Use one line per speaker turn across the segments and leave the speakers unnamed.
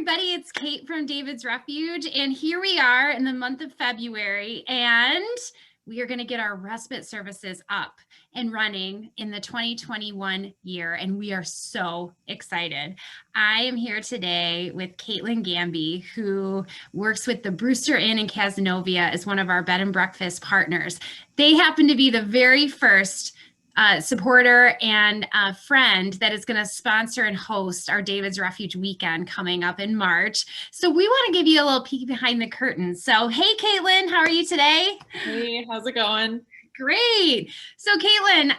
everybody, it's Kate from David's Refuge, and here we are in the month of February, and we are going to get our respite services up and running in the 2021 year, and we are so excited. I am here today with Gambee, who works with the Brewster Inn in Cazenovia as one of our bed and breakfast partners. They happen to be the very first supporter and friend that is going to sponsor and host our David's Refuge weekend coming up in March. So we want to give you a little peek behind the curtain. So, hey, Caitlin, how are you today?
Hey, how's it going?
Great. So, Caitlin,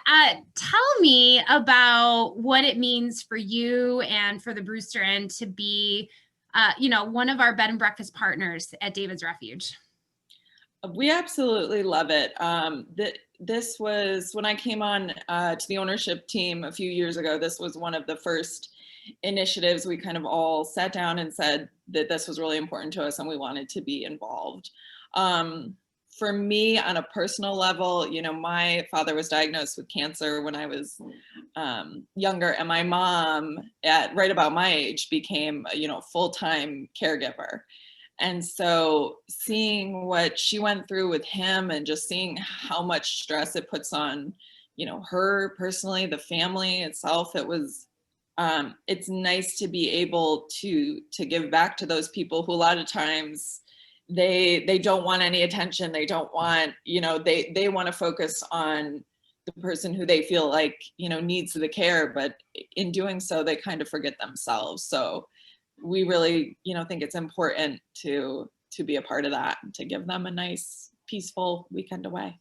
tell me about what it means for you and for the Brewster Inn to be, one of our bed and breakfast partners at David's Refuge.
We absolutely love it. This was when I came on to the ownership team a few years ago. This was one of the first initiatives we kind of all sat down and said that this was really important to us and we wanted to be involved. For me, on a personal level, my father was diagnosed with cancer when I was younger, and my mom, at right about my age, became a full-time caregiver. And so seeing what she went through with him and just seeing how much stress it puts on, her personally, the family itself, it's nice to be able to give back to those people who a lot of times they don't want any attention. They don't want, they want to focus on the person who they feel like, needs the care, but in doing so, they kind of forget themselves. So we really, think it's important to be a part of that and to give them a nice, peaceful weekend away.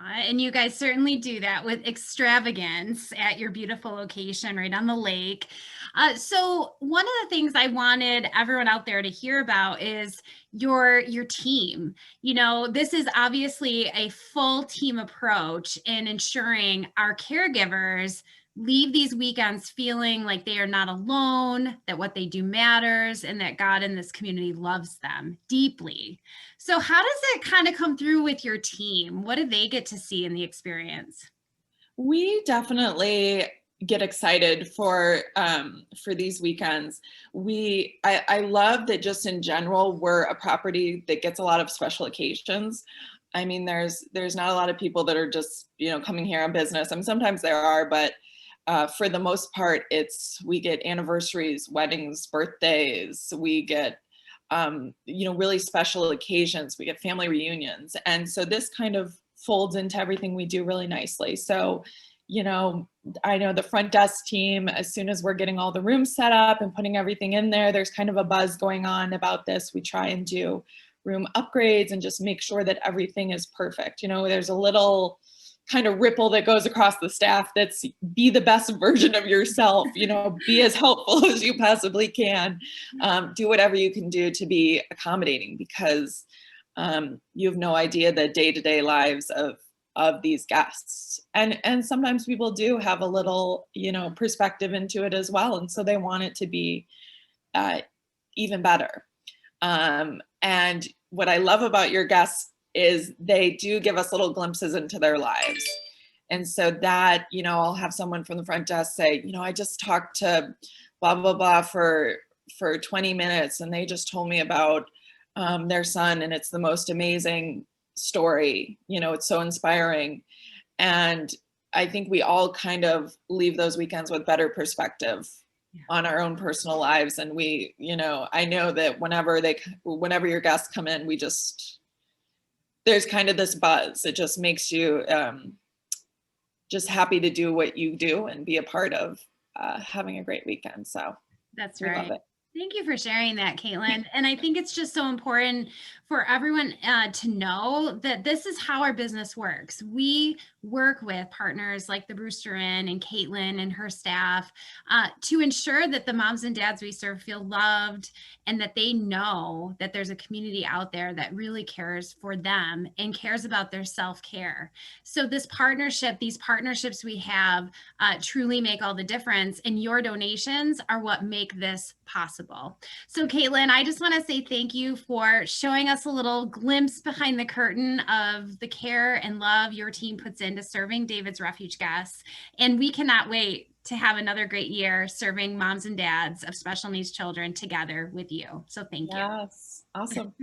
And you guys certainly do that with extravagance at your beautiful location right on the lake. So one of the things I wanted everyone out there to hear about is your team. This is obviously a full team approach in ensuring our caregivers leave these weekends feeling like they are not alone, that what they do matters, and that God in this community loves them deeply. So how does it kind of come through with your team? What do they get to see in the experience?
We definitely get excited for these weekends. I love that just in general, we're a property that gets a lot of special occasions. I mean, there's not a lot of people that are just, coming here on business. I mean, sometimes there are, but for the most part, we get anniversaries, weddings, birthdays, we get, really special occasions, we get family reunions. And so this kind of folds into everything we do really nicely. So, I know the front desk team, as soon as we're getting all the rooms set up and putting everything in there, there's kind of a buzz going on about this. We try and do room upgrades and just make sure that everything is perfect. There's a little kind of ripple that goes across the staff that's be the best version of yourself, be as helpful as you possibly can, do whatever you can do to be accommodating, because you have no idea the day-to-day lives of these guests. And sometimes people do have a little, perspective into it as well. And so they want it to be even better. And what I love about your guests is they do give us little glimpses into their lives. And so that, I'll have someone from the front desk say, I just talked to blah, blah, blah for 20 minutes. And they just told me about their son. And it's the most amazing story. It's so inspiring. And I think we all kind of leave those weekends with better perspective on our own personal lives. And we, I know that whenever your guests come in, there's kind of this buzz. It just makes you just happy to do what you do and be a part of having a great weekend. So
that's right. Love it. Thank you for sharing that, Caitlin. And I think it's just so important for everyone to know that this is how our business works. We work with partners like the Brewster Inn and Caitlin and her staff to ensure that the moms and dads we serve feel loved and that they know that there's a community out there that really cares for them and cares about their self-care. So these partnerships we have truly make all the difference, and your donations are what make this possible. So Caitlin, I just want to say thank you for showing us a little glimpse behind the curtain of the care and love your team puts into serving David's Refuge guests. And we cannot wait to have another great year serving moms and dads of special needs children together with you. So thank you.
Yes, awesome.